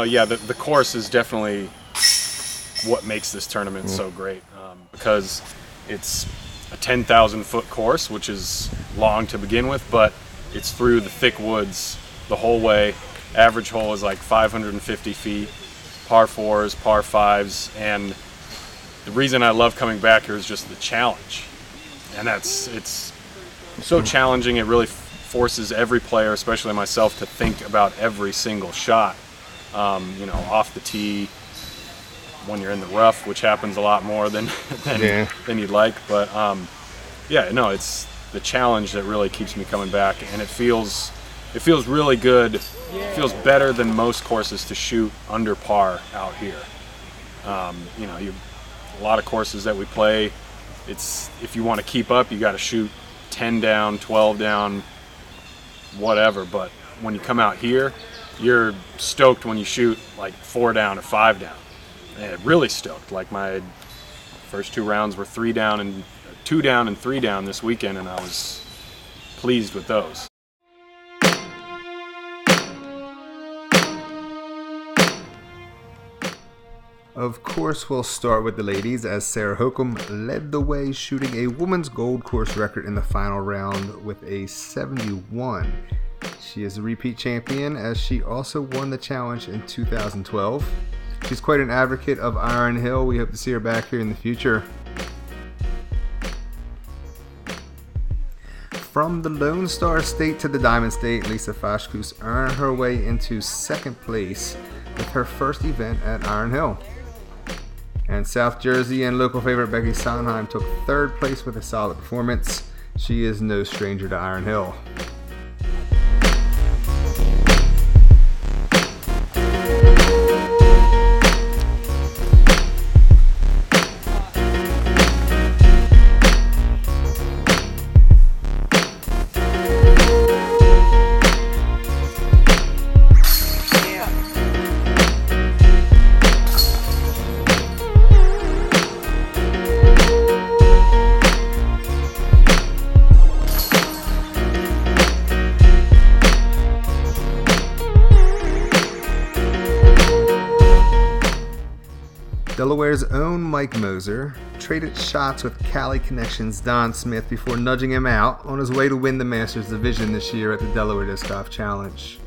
yeah, the course is definitely what makes this tournament so great, because it's a 10,000-foot course, which is long to begin with, but it's through the thick woods the whole way. Average hole is like 550 feet, par 4s, par 5s, and the reason I love coming back here is just the challenge. And it's so challenging, it really forces every player, especially myself, to think about every single shot. You know, off the tee, when you're in the rough, which happens a lot more than you'd like. But yeah, no, it's the challenge that really keeps me coming back, and it feels really good. It feels better than most courses to shoot under par out here. You know, a lot of courses that we play, it's if you want to keep up, you got to shoot 10 down, 12 down, whatever. But when you come out here, you're stoked when you shoot like 4 down or 5 down. And really stoked. Like my first 2 rounds were 2 down and 3 down this weekend, and I was pleased with those. Of course, we'll start with the ladies, as Sarah Hokum led the way, shooting a women's gold course record in the final round with a 71. She is a repeat champion, as she also won the challenge in 2012. She's quite an advocate of Iron Hill. We hope to see her back here in the future. From the Lone Star State to the Diamond State, Lisa Fashkus earned her way into second place with her first event at Iron Hill. And South Jersey and local favorite Becky Sondheim took third place with a solid performance. She is no stranger to Iron Hill. Delaware's own Mike Moser traded shots with Cali Connections' Don Smith before nudging him out on his way to win the Masters Division this year at the Delaware Disc Golf Challenge.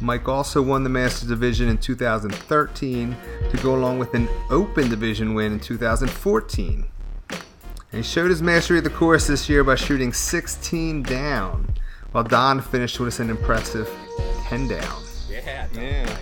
Mike also won the Masters Division in 2013 to go along with an Open Division win in 2014. And he showed his mastery of the course this year by shooting 16 down, while Don finished with an impressive 10 down. Yeah. Nice.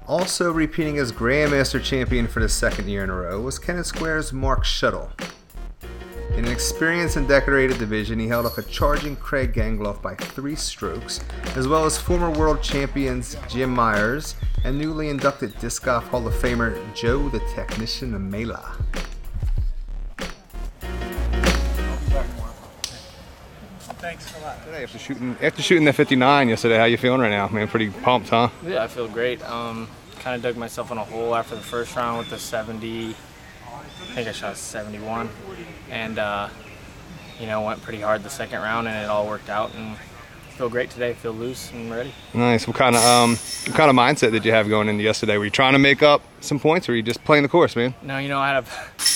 Also repeating as Grandmaster Champion for the second year in a row was Kennett Square's Mark Shuttle. In an experienced and decorated division, he held off a charging Craig Gangloff by 3 strokes, as well as former world champions Jim Myers and newly inducted Disc Golf Hall of Famer Joe the Technician Mela. Thanks a lot. Today, after shooting that 59 yesterday, how you feeling right now, man? Pretty pumped, huh? Yeah, I feel great. Kind of dug myself in a hole after the first round with the 70. I think I shot 71, and you know, went pretty hard the second round, and it all worked out. And feel great today. Feel loose and ready. Nice. What kind of mindset did you have going into yesterday? Were you trying to make up some points, or were you just playing the course, man? No, you know, I had a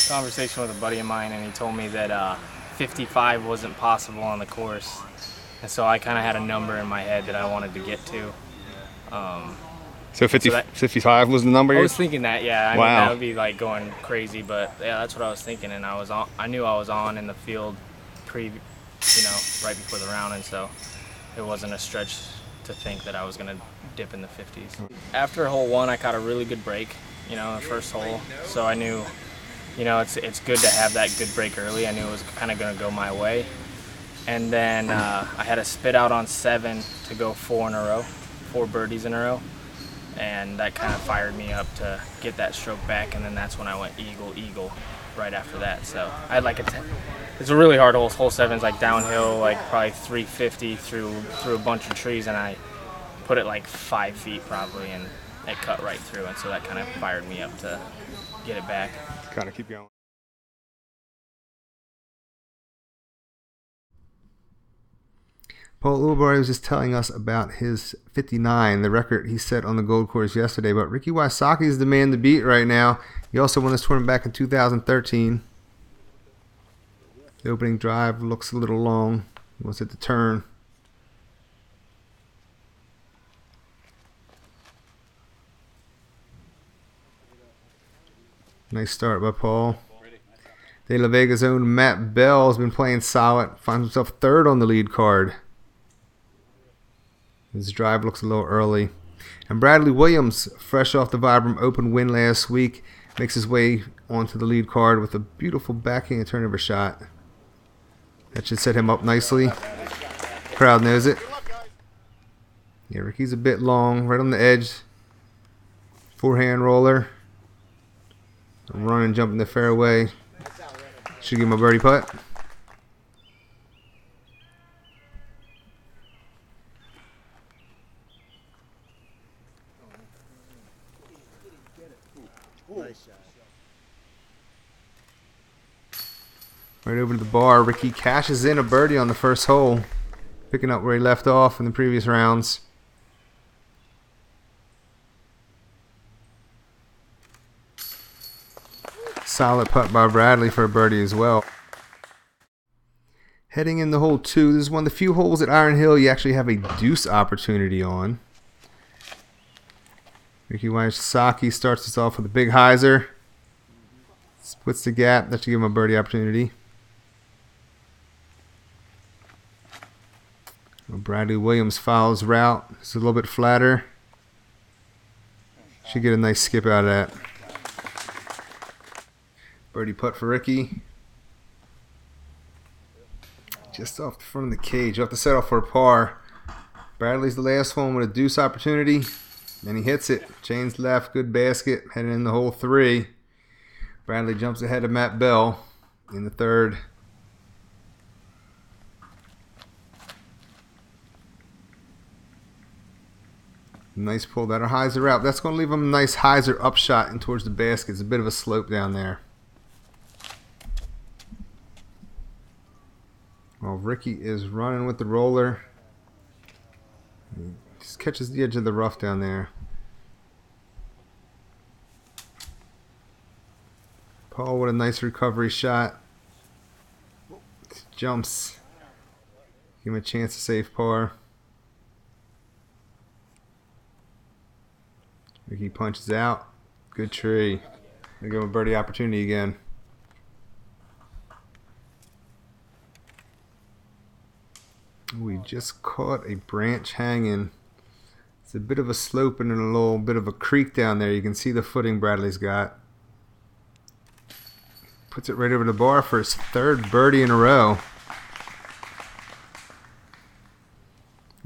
conversation with a buddy of mine, and he told me that 55 wasn't possible on the course, and so I kind of had a number in my head that I wanted to get to. So 55 was the number? I was thinking that, yeah. I wow. mean, that would be like going crazy, but yeah, that's what I was thinking, and I knew I was on in the field right before the round, and so it wasn't a stretch to think that I was going to dip in the 50s. After hole 1, I caught a really good break, you know, the first hole. So I knew, you know, it's good to have that good break early. I knew it was kind of going to go my way. And then I had a spit out on 7 to go 4 in a row, 4 birdies in a row. And that kind of fired me up to get that stroke back. And then that's when I went eagle right after that. So I had like it's a really hard hole. Hole 7's like downhill, like probably 350 through a bunch of trees, and I put it like 5 feet probably, and it cut right through. And so that kind of fired me up to get it back. Kind of keep going. Paul Ulibarri was just telling us about his 59, the record he set on the Gold Course yesterday. But Ricky Wysocki is the man to beat right now. He also won this tournament back in 2013. The opening drive looks a little long. He wants it to turn. Nice start by Paul. De La Vega's own Matt Bell has been playing solid. Finds himself 3rd on the lead card. His drive looks a little early. And Bradley Williams, fresh off the Vibram Open win last week, makes his way onto the lead card with a beautiful backhand turnover shot. That should set him up nicely. Crowd knows it. Yeah, Ricky's a bit long, right on the edge. Forehand roller. Run and jump in the fairway. Should give him a birdie putt. Right over to the bar. Ricky cashes in a birdie on the first hole, picking up where he left off in the previous rounds. Solid putt by Bradley for a birdie as well. Heading into hole 2, this is one of the few holes at Iron Hill you actually have a deuce opportunity on. Ricky Wysocki starts us off with a big hyzer. Splits the gap. That should give him a birdie opportunity. Well, Bradley Williams follows route. It's a little bit flatter. Should get a nice skip out of that. Birdie putt for Ricky. Just off the front of the cage. Off the set off for a par. Bradley's the last one with a deuce opportunity. And he hits it. Chains left. Good basket. Heading in the hole 3. Bradley jumps ahead of Matt Bell in the 3rd. Nice pull. That hyzer out. That's going to leave him a nice hyzer upshot and towards the basket. It's a bit of a slope down there. Well, Ricky is running with the roller. He just catches the edge of the rough down there. Paul with a nice recovery shot. Jumps. Give him a chance to save par. Ricky punches out. Good tree. Gonna give him a birdie opportunity again. We just caught a branch hanging. It's a bit of a slope and a little bit of a creek down there. You can see the footing Bradley's got. Puts it right over the bar for his 3rd birdie in a row.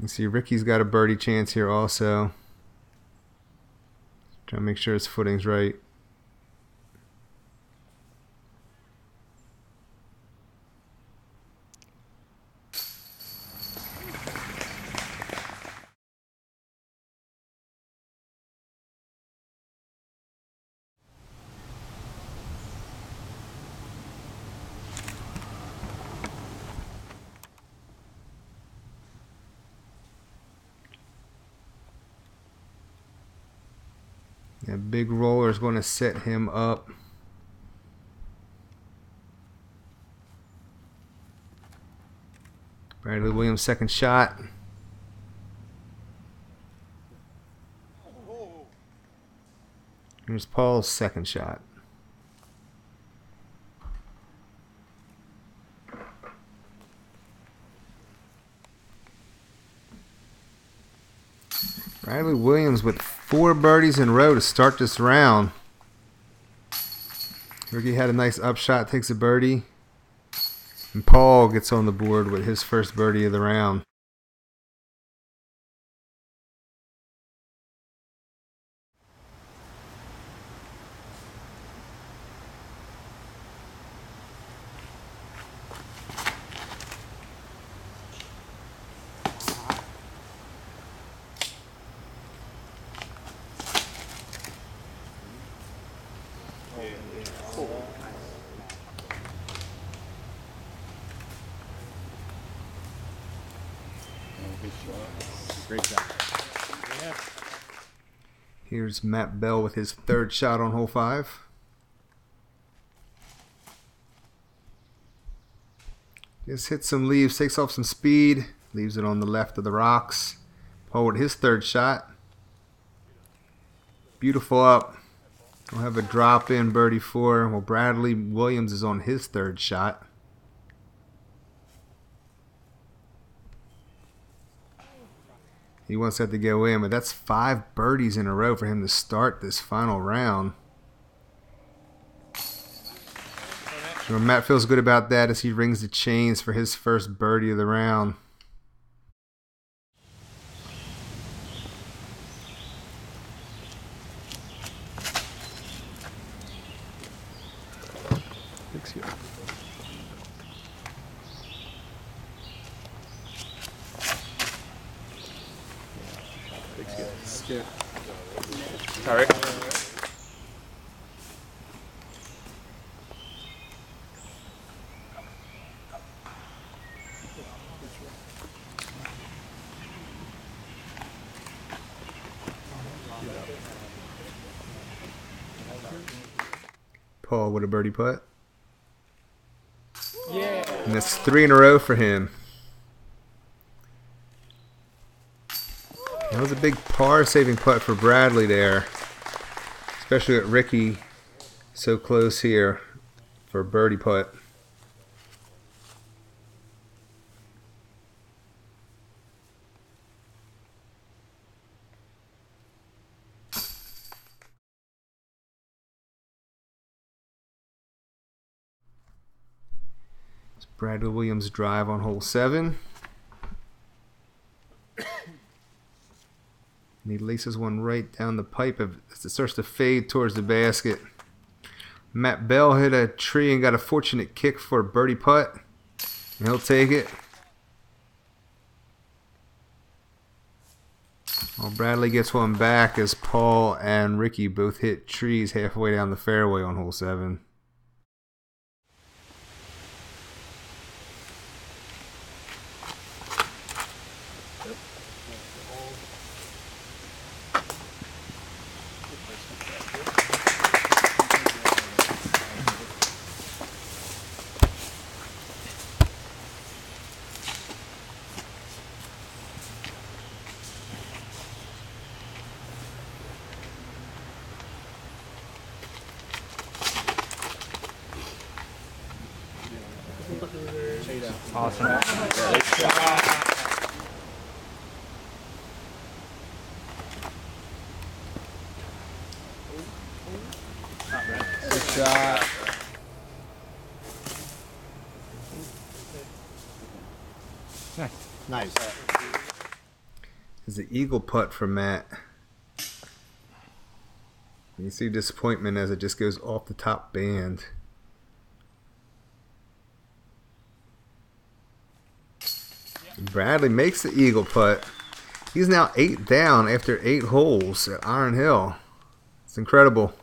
You see Ricky's got a birdie chance here also. Trying to make sure his footing's right. That big roller is going to set him up. Bradley Williams' second shot. Here's Paul's second shot. Bradley Williams with 4 birdies in a row to start this round. Ricky had a nice upshot, takes a birdie. And Paul gets on the board with his first birdie of the round. Great job. Here's Matt Bell with his third shot on hole 5. Just hits some leaves, takes off some speed, leaves it on the left of the rocks. Paul with his third shot. Beautiful up. We'll have a drop in birdie 4. Well, Bradley Williams is on his third shot. He wants that to go in, but that's 5 birdies in a row for him to start this final round. So Matt feels good about that as he rings the chains for his first birdie of the round. All right. Paul with a birdie putt. Yeah. And that's 3 in a row for him. That was a big par-saving putt for Bradley there. Especially with Ricky so close here for a birdie putt. It's Bradley Williams' drive on hole 7. And he laces one right down the pipe as it starts to fade towards the basket. Matt Bell hit a tree and got a fortunate kick for a birdie putt. And he'll take it. Well, Bradley gets one back as Paul and Ricky both hit trees halfway down the fairway on hole 7. Awesome. Good shot. Nice. It's an eagle putt for Matt. You see disappointment as it just goes off the top band. Bradley makes the eagle putt. He's now 8 down after 8 holes at Iron Hill. It's incredible.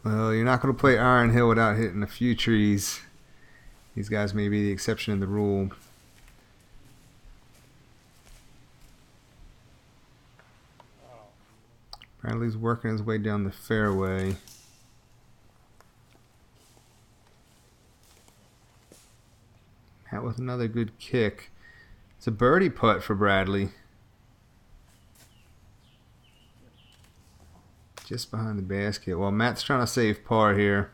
Well, you're not going to play Iron Hill without hitting a few trees. These guys may be the exception in the rule. Bradley's working his way down the fairway. Matt with another good kick. It's a birdie putt for Bradley. Just behind the basket. Well, Matt's trying to save par here.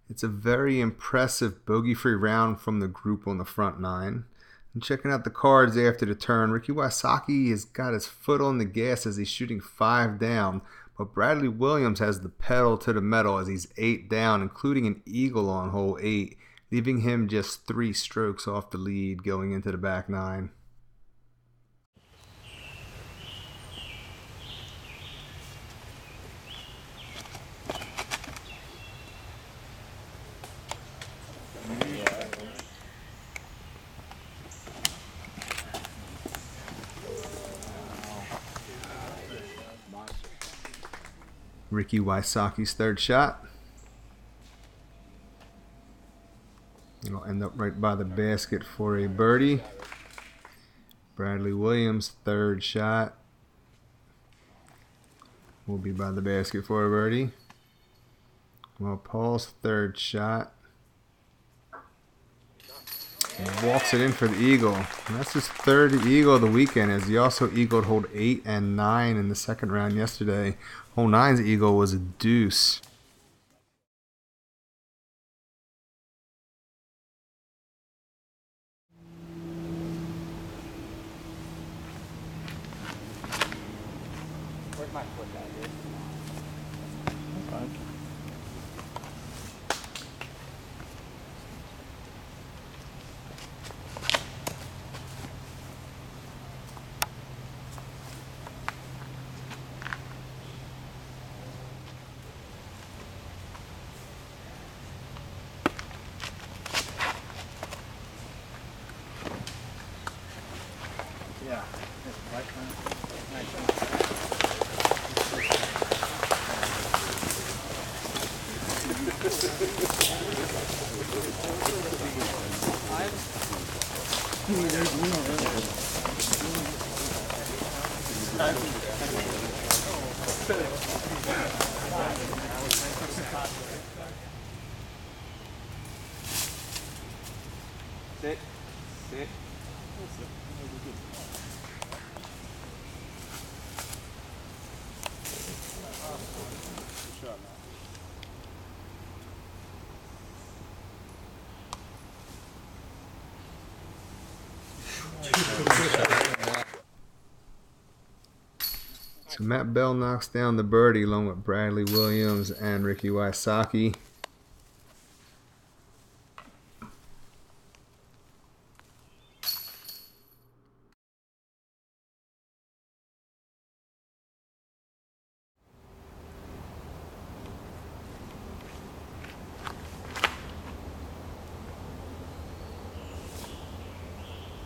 It's a very impressive bogey-free round from the group on the front nine. And checking out the cards after the turn, Ricky Wysocki has got his foot on the gas as he's shooting 5 down, but Bradley Williams has the pedal to the metal as he's 8 down, including an eagle on hole 8, leaving him just 3 strokes off the lead going into the back nine. Ricky Wysocki's third shot. It'll end up right by the basket for a birdie. Bradley Williams' third shot will be by the basket for a birdie. Well, Paul's third shot walks it in for the eagle. And that's his third eagle of the weekend, as he also eagled hole 8 and 9 in the second round yesterday. Hole 9's eagle was a deuce. Where's my foot at, dude? Yeah. Sit. Sit. So Matt Bell knocks down the birdie along with Bradley Williams and Ricky Wysocki.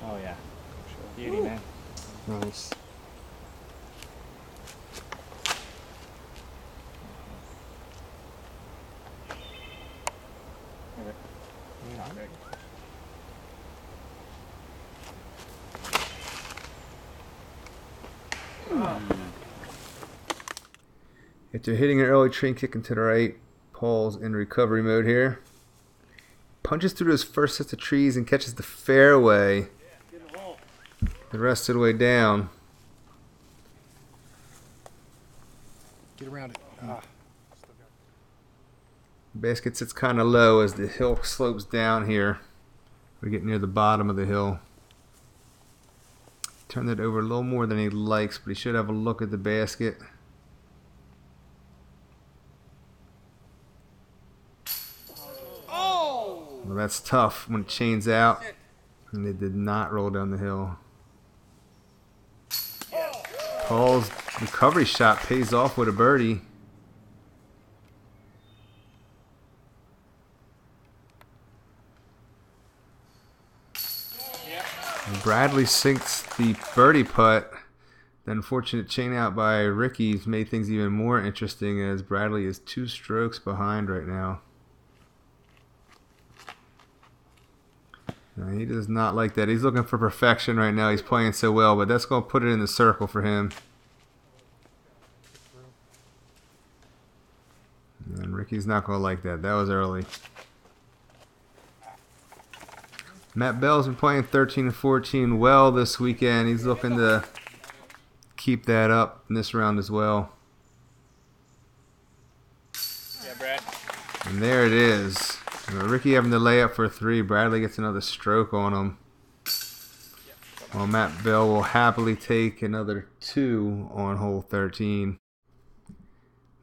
Oh yeah. Beauty, man. Nice. After hitting an early train kick into the right, Paul's in recovery mode here. Punches through those first sets of trees and catches the fairway the rest of the way down. Get around it. Basket sits kind of low as the hill slopes down here. We get near the bottom of the hill. Turned it over a little more than he likes, but he should have a look at the basket. Well, that's tough when it chains out, and they did not roll down the hill. Paul's recovery shot pays off with a birdie. And Bradley sinks the birdie putt. The unfortunate chain out by Ricky's made things even more interesting, as Bradley is 2 strokes behind right now. He does not like that. He's looking for perfection right now. He's playing so well, but that's going to put it in the circle for him. And Ricky's not going to like that. That was early. Matt Bell's been playing 13 and 14 well this weekend. He's looking to keep that up in this round as well. Yeah, Brad. And there it is. Ricky having the layup for 3. Bradley gets another stroke on him. Well, Matt Bell will happily take another 2 on hole 13.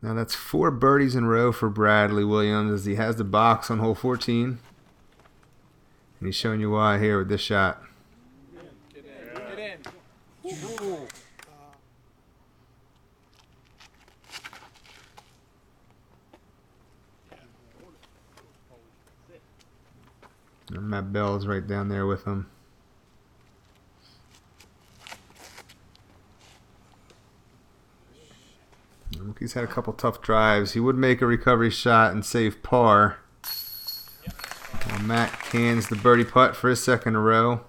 Now that's 4 birdies in a row for Bradley Williams as he has the box on hole 14. And he's showing you why here with this shot. Get in. And Matt Bell is right down there with him. He's had a couple tough drives. He would make a recovery shot and save par. Well, Matt cans the birdie putt for his 2nd in a row.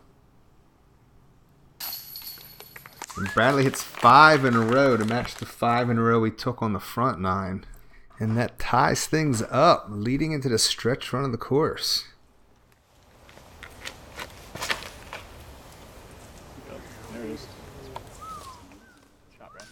And Bradley hits 5 in a row to match the 5 in a row he took on the front 9. And that ties things up, leading into the stretch run of the course. There it is. Shot, Brad.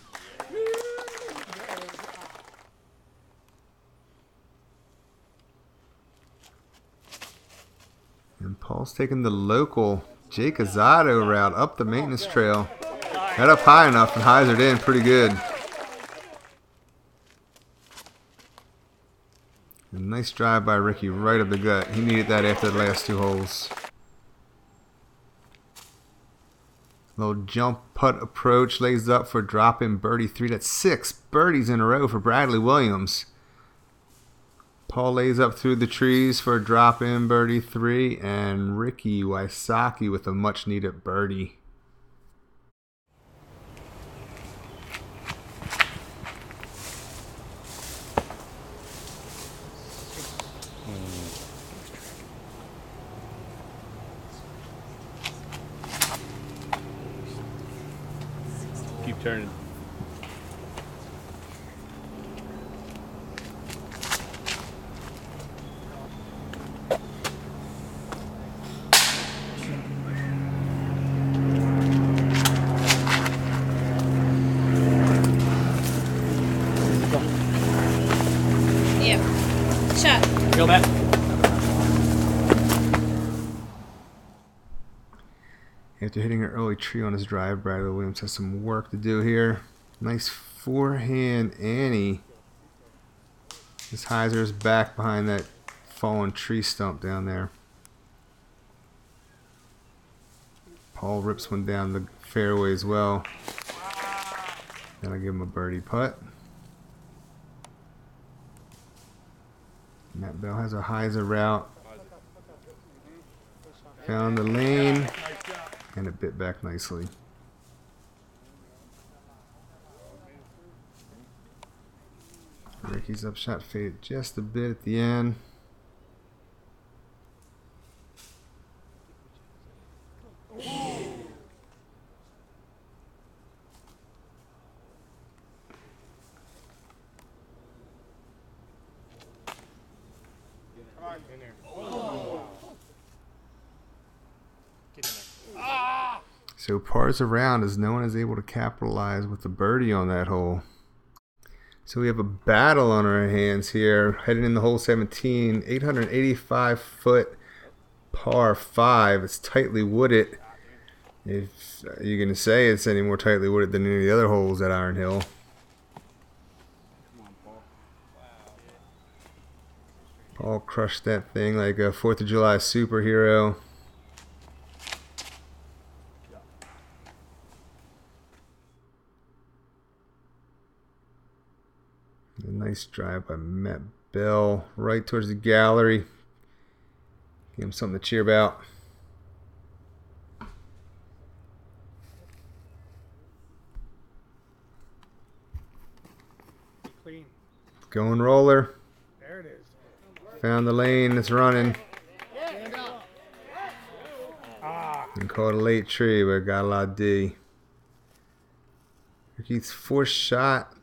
And Paul's taking the local Jake Azado route up the maintenance trail. Got up high enough and hyzered in pretty good. A nice drive by Ricky right up the gut. He needed that after the last 2 holes. Little jump putt approach lays up for drop in birdie 3. That's 6 birdies in a row for Bradley Williams. Paul lays up through the trees for a drop in birdie 3, and Ricky Wysocki with a much needed birdie. Keep turning. Yep. Shot. Feel that? After hitting an early tree on his drive, Bradley Williams has some work to do here. Nice forehand Annie. This hyzer is back behind that fallen tree stump down there. Paul rips one down the fairway as well. Then I give him a birdie putt. Matt Bell has a hyzer route. Found the lane. And it bit back nicely. Ricky's upshot faded just a bit at the end. So pars around as no one is able to capitalize with the birdie on that hole. So we have a battle on our hands here, heading into hole 17, 885 foot par 5. It's tightly wooded. If you're going to say it's any more tightly wooded than any of the other holes at Iron Hill. Paul crushed that thing like a 4th of July superhero. A nice drive by Matt Bell right towards the gallery. Give him something to cheer about. Clean. Going roller. There it is. Found the lane. It's running. And caught a late tree, but got a lot of D. Ricky's 4th shot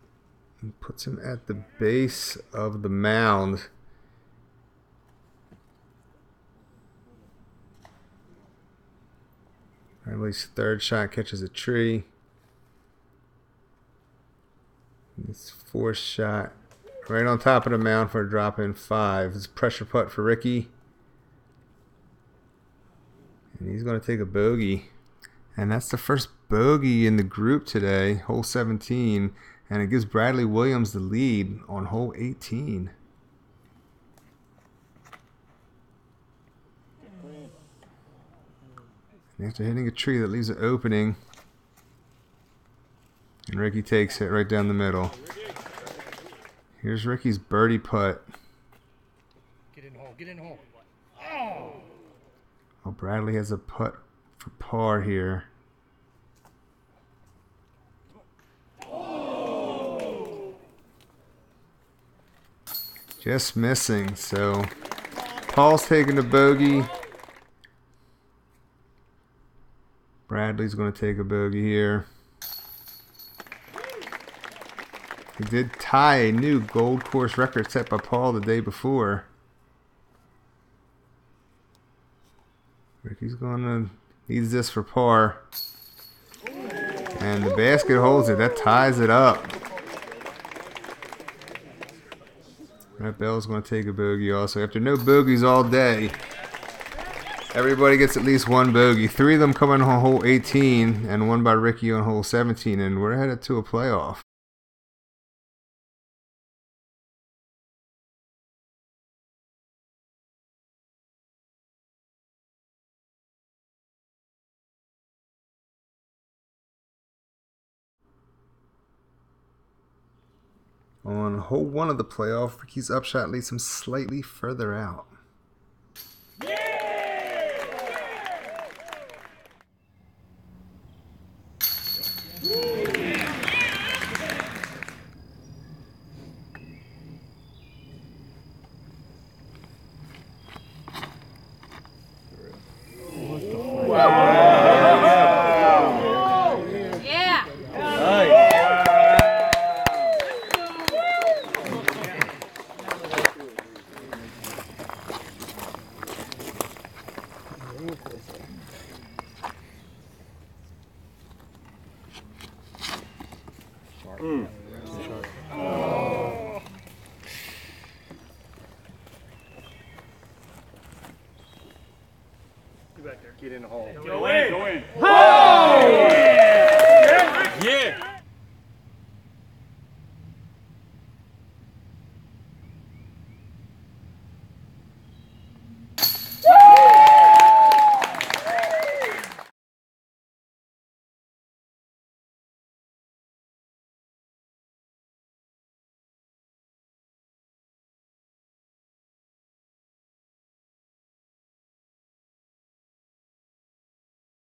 and puts him at the base of the mound. Bradley's third shot catches a tree. His fourth shot right on top of the mound for a drop in 5. It's a pressure putt for Ricky. And he's going to take a bogey. And that's the first bogey in the group today, hole 17. And it gives Bradley Williams the lead on hole 18. And after hitting a tree that leaves an opening, and Ricky takes it right down the middle. Here's Ricky's birdie putt. Get in hole. Get in hole. Well, Bradley has a putt for par here. Just missing. So Paul's taking the bogey. Bradley's going to take a bogey here. He did tie a new gold course record set by Paul the day before. Ricky's going to need this for par. And the basket holds it. That ties it up. That Bell's going to take a bogey also. After no bogeys all day, everybody gets at least one bogey. 3 of them coming on hole 18 and 1 by Ricky on hole 17. And we're headed to a playoff. On hole 1 of the playoff, Ricky's upshot leads him slightly further out. Yeah. Get in the hole. Go in. Go in.